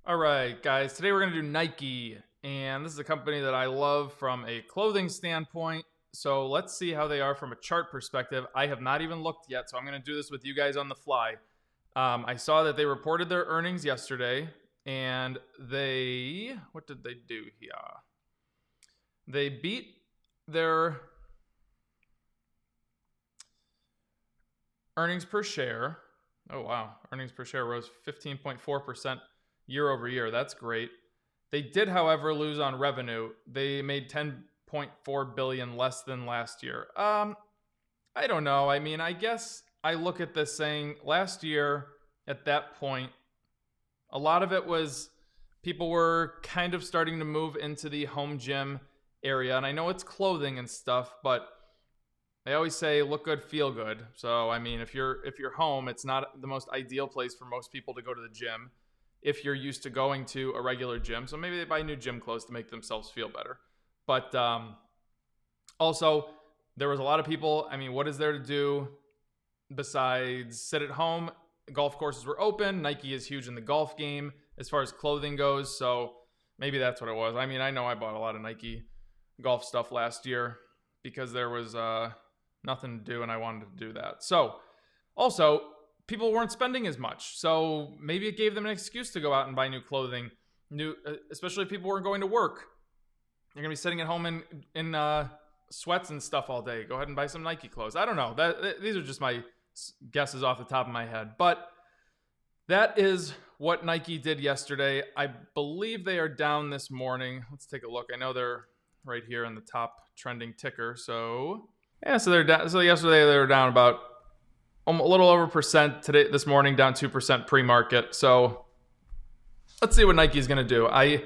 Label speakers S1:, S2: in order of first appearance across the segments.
S1: All right, guys, today we're going to do Nike, and this is a company that I love from a clothing standpoint. So let's see how they are from a chart perspective. I have not even looked yet, so I'm going to do this with you guys on the fly. I saw that they reported their earnings yesterday, and what did they do here? They beat their earnings per share. Oh, wow. Earnings per share rose 15.4% year over year. That's great. They did, however, lose on revenue. They made 10.4 billion less than last year. I don't know. I mean, I guess I look at this saying last year at that point, a lot of it was people were kind of starting to move into the home gym area. And I know it's clothing and stuff, but they always say look good, feel good. So, I mean, if you're home, it's not the most ideal place for most people to go to the gym if you're used to going to a regular gym. So maybe they buy new gym clothes to make themselves feel better. But also, there was a lot of people. I mean, what is there to do besides sit at home? Golf courses were open. Nike is huge in the golf game as far as clothing goes. So maybe that's what it was. I mean, I know I bought a lot of Nike golf stuff last year because there was nothing to do and I wanted to do that. So also, people weren't spending as much. So maybe it gave them an excuse to go out and buy new clothing, especially if people weren't going to work. You're going to be sitting at home in sweats and stuff all day. Go ahead and buy some Nike clothes. I don't know. These are just my guesses off the top of my head. But that is what Nike did yesterday. I believe they are down this morning. Let's take a look. I know they're right here in the top trending ticker. So yeah, so they're down. So yesterday they were down about a little over percent. This morning down 2% pre-market. So let's see what Nike is going to do. I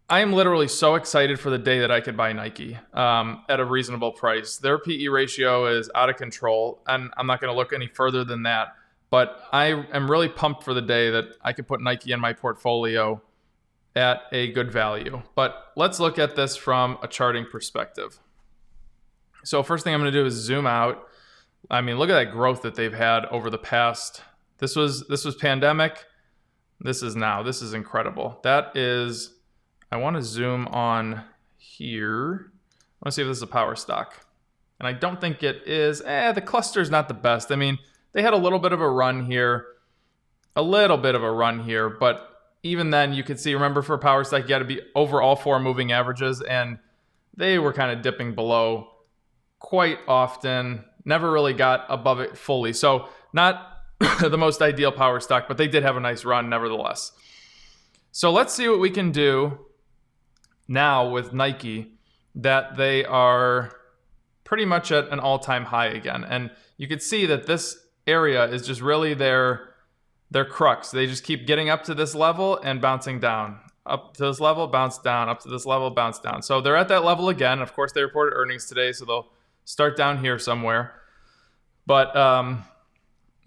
S1: am literally so excited for the day that I could buy Nike at a reasonable price. Their PE ratio is out of control, and I'm not going to look any further than that. But I am really pumped for the day that I could put Nike in my portfolio at a good value. But let's look at this from a charting perspective. So first thing I'm going to do is zoom out. I mean, look at that growth that they've had over the past. This was pandemic. This is now. This is incredible. That is. I want to zoom on here. I want to see if this is a power stock. And I don't think it is. The cluster is not the best. I mean, they had a little bit of a run here. But even then, you could see, remember, for a power stock, you got to be over all four moving averages. And they were kind of dipping below quite often. Never really got above it fully. So not the most ideal power stock, but they did have a nice run nevertheless. So let's see what we can do now with Nike, that they are pretty much at an all-time high again. And you can see that this area is just really their crux. They just keep getting up to this level and bouncing down. Up to this level, bounce down. Up to this level, bounce down. So they're at that level again. Of course, they reported earnings today, so they'll start down here somewhere. But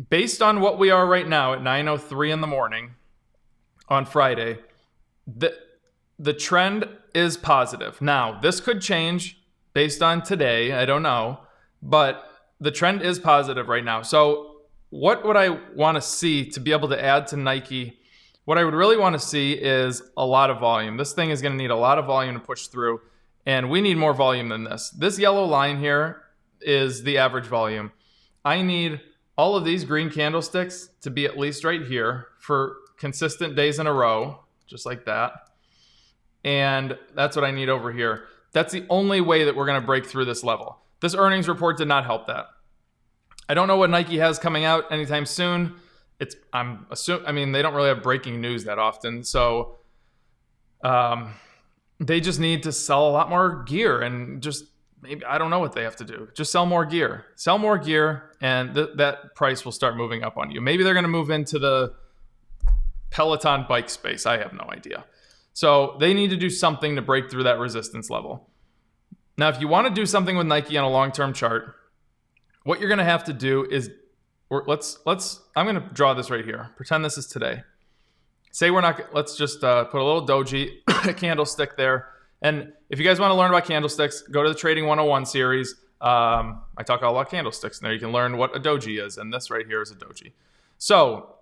S1: based on what we are right now at 9:03 in the morning on Friday, the trend is positive. Now, this could change based on today. I don't know. But the trend is positive right now. So what would I want to see to be able to add to Nike? What I would really want to see is a lot of volume. This thing is going to need a lot of volume to push through. And we need more volume than this. This yellow line here is the average volume. I need all of these green candlesticks to be at least right here for consistent days in a row, just like that. And that's what I need over here. That's the only way that we're going to break through this level. This earnings report did not help that. I don't know what Nike has coming out anytime soon. I'm assuming, I mean, they don't really have breaking news that often. So they just need to sell a lot more gear and just maybe, I don't know what they have to do. Just sell more gear. Sell more gear, and that price will start moving up on you. Maybe they're going to move into the Peloton bike space. I have no idea. So they need to do something to break through that resistance level. Now, if you want to do something with Nike on a long-term chart, what you're going to have to do is, I'm going to draw this right here. Pretend this is today. Say we're not, let's just put a little doji candlestick there. And if you guys want to learn about candlesticks, go to the Trading 101 series. I talk all about candlesticks in there. You can learn what a doji is, and this right here is a doji. So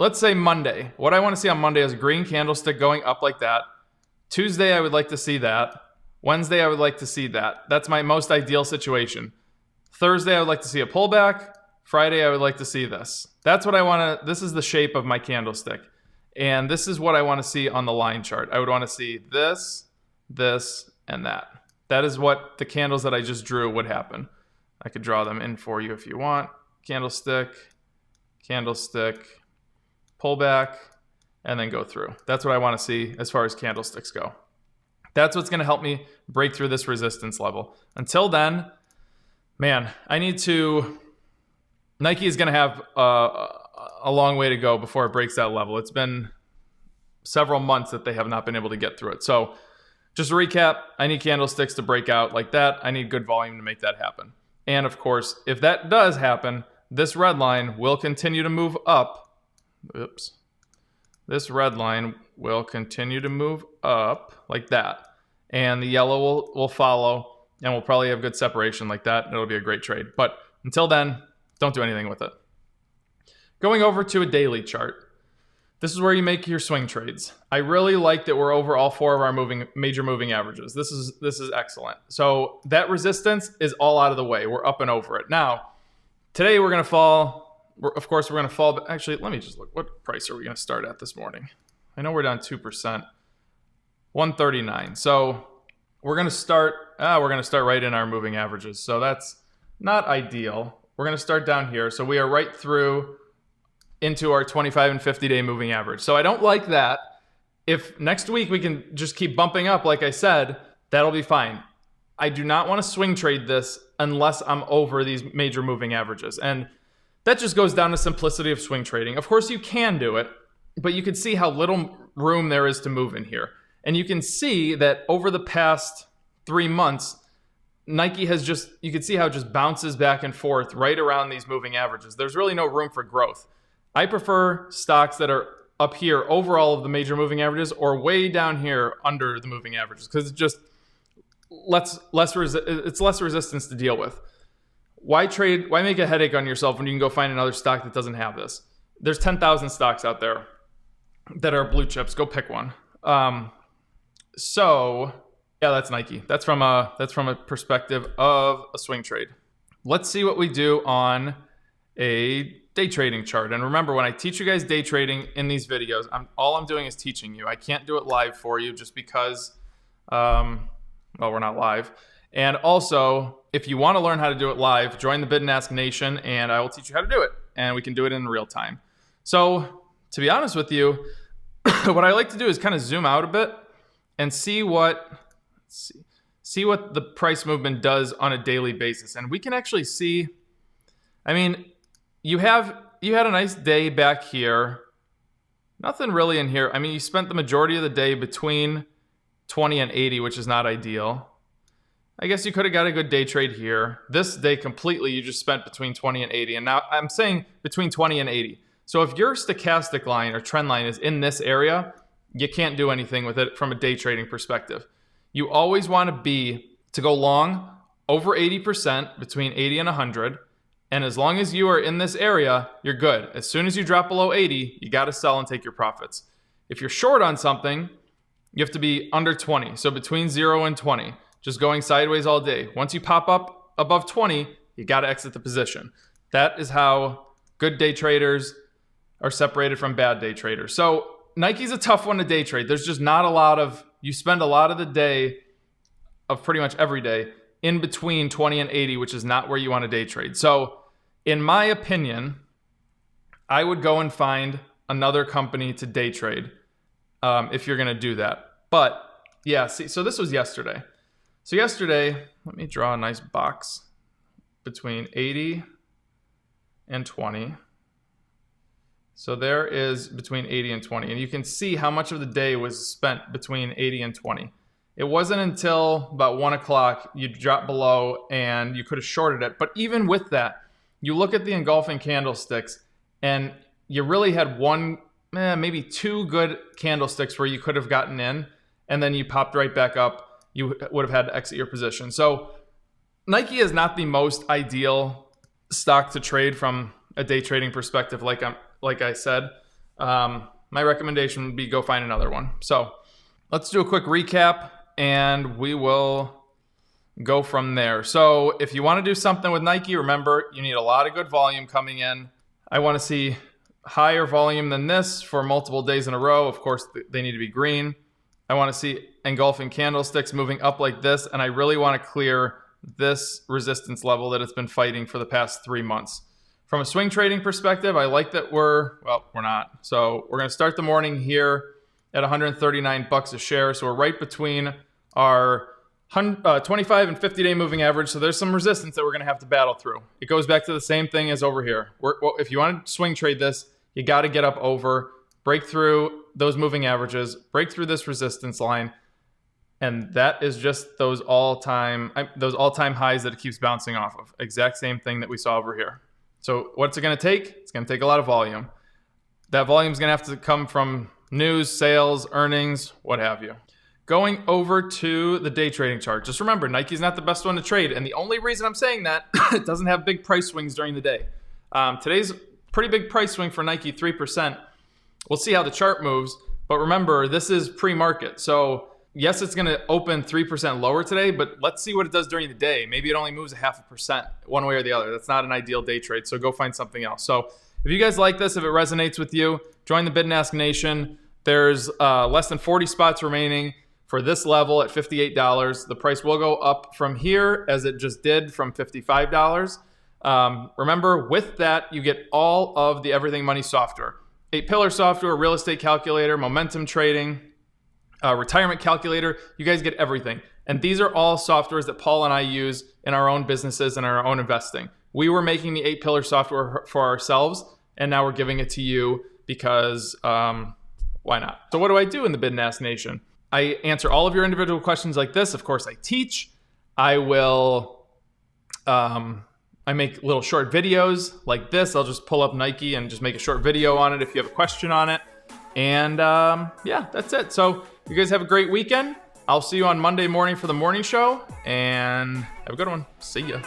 S1: let's say Monday. What I want to see on Monday is a green candlestick going up like that. Tuesday, I would like to see that. Wednesday, I would like to see that. That's my most ideal situation. Thursday, I would like to see a pullback. Friday, I would like to see this. That's what I want to, this is the shape of my candlestick. And this is what I want to see on the line chart. I would want to see this, this, and that. That is what the candles that I just drew would happen. I could draw them in for you if you want. Candlestick, candlestick, pullback, and then go through. That's what I want to see as far as candlesticks go. That's what's going to help me break through this resistance level. Until then, man, Nike is going to have a long way to go before it breaks that level. It's been several months that they have not been able to get through it. So just to recap, I need candlesticks to break out like that. I need good volume to make that happen. And of course, if that does happen, this red line will continue to move up. Oops. This red line will continue to move up like that. And the yellow will follow, and we'll probably have good separation like that. It'll be a great trade. But until then, don't do anything with it. Going over to a daily chart. This is where you make your swing trades. I really like that we're over all 4 of our major moving averages. This is excellent. So that resistance is all out of the way. We're up and over it. Now, today we're going to fall. Of course, we're going to fall. But actually, let me just look. What price are we going to start at this morning? I know we're down 2%. 139. So we're going to start. We're going to start right in our moving averages. So that's not ideal. We're going to start down here. So we are right through into our 25 and 50-day moving average. So I don't like that. If next week we can just keep bumping up, like I said, that'll be fine. I do not want to swing trade this unless I'm over these major moving averages. And that just goes down to simplicity of swing trading. Of course, you can do it, but you can see how little room there is to move in here. And you can see that over the past 3 months, Nike has you can see how it just bounces back and forth right around these moving averages. There's really no room for growth. I prefer stocks that are up here over all of the major moving averages or way down here under the moving averages because it's just less resistance to deal with. Why make a headache on yourself when you can go find another stock that doesn't have this? There's 10,000 stocks out there that are blue chips. Go pick one. So yeah, that's Nike. That's from a perspective of a swing trade. Let's see what we do on a day trading chart. And remember, when I teach you guys day trading in these videos, all I'm doing is teaching you. I can't do it live for you just because, we're not live. And also, if you want to learn how to do it live, join the Bid and Ask Nation, and I will teach you how to do it. And we can do it in real time. So, to be honest with you, what I like to do is kind of zoom out a bit and see what the price movement does on a daily basis. And we can actually see, I mean, you had a nice day back here. Nothing really in here. I mean, you spent the majority of the day between 20 and 80, which is not ideal. I guess you could have got a good day trade here. This day completely, you just spent between 20 and 80. And now I'm saying between 20 and 80. So if your stochastic line or trend line is in this area, you can't do anything with it from a day trading perspective. You always want to go long over 80%, between 80 and 100. And as long as you are in this area, you're good. As soon as you drop below 80, you got to sell and take your profits. If you're short on something, you have to be under 20. So between 0 and 20, just going sideways all day. Once you pop up above 20, you got to exit the position. That is how good day traders are separated from bad day traders. So Nike's a tough one to day trade. There's just not a lot of, you spend a lot of the day of pretty much every day in between 20 and 80, which is not where you want to day trade. So in my opinion, I would go and find another company to day trade if you're going to do that. But yeah, see, so this was yesterday. So yesterday, let me draw a nice box between 80 and 20. So there is between 80 and 20. And you can see how much of the day was spent between 80 and 20. It wasn't until about 1 o'clock you dropped below and you could have shorted it. But even with that, you look at the engulfing candlesticks and you really had maybe 2 good candlesticks where you could have gotten in and then you popped right back up. You would have had to exit your position. So Nike is not the most ideal stock to trade from a day trading perspective, like I said. My recommendation would be go find another one. So let's do a quick recap and we will go from there. So if you want to do something with Nike, remember you need a lot of good volume coming in. I want to see higher volume than this for multiple days in a row. Of course, they need to be green. I want to see engulfing candlesticks moving up like this, and I really want to clear this resistance level that it's been fighting for the past 3 months. From a swing trading perspective, I like that we're not. So we're going to start the morning here at 139 bucks a share. So we're right between our 25 and 50-day moving average. So there's some resistance that we're going to have to battle through. It goes back to the same thing as over here. If you want to swing trade this, you got to get up over, break through those moving averages, break through this resistance line. And that is just those all-time highs that it keeps bouncing off of. Exact same thing that we saw over here. So what's it going to take? It's going to take a lot of volume. That volume is going to have to come from news, sales, earnings, what have you. Going over to the day trading chart. Just remember, Nike's not the best one to trade. And the only reason I'm saying that, it doesn't have big price swings during the day. Today's pretty big price swing for Nike, 3%. We'll see how the chart moves. But remember, this is pre-market. So yes, it's going to open 3% lower today, but let's see what it does during the day. Maybe it only moves 0.5% one way or the other. That's not an ideal day trade. So go find something else. So if you guys like this, if it resonates with you, join the Bid and Ask Nation. There's less than 40 spots remaining for this level at $58. The price will go up from here as it just did from $55. Remember, with that, you get all of the Everything Money software. 8-pillar software, real estate calculator, momentum trading, retirement calculator. You guys get everything. And these are all softwares that Paul and I use in our own businesses and our own investing. We were making the 8-pillar software for ourselves, and now we're giving it to you because why not? So what do I do in the Bid and Ask Nation? I answer all of your individual questions like this. Of course, I teach. I make little short videos like this. I'll just pull up Nike and just make a short video on it if you have a question on it. And yeah, that's it. So you guys have a great weekend. I'll see you on Monday morning for the morning show, and have a good one. See ya.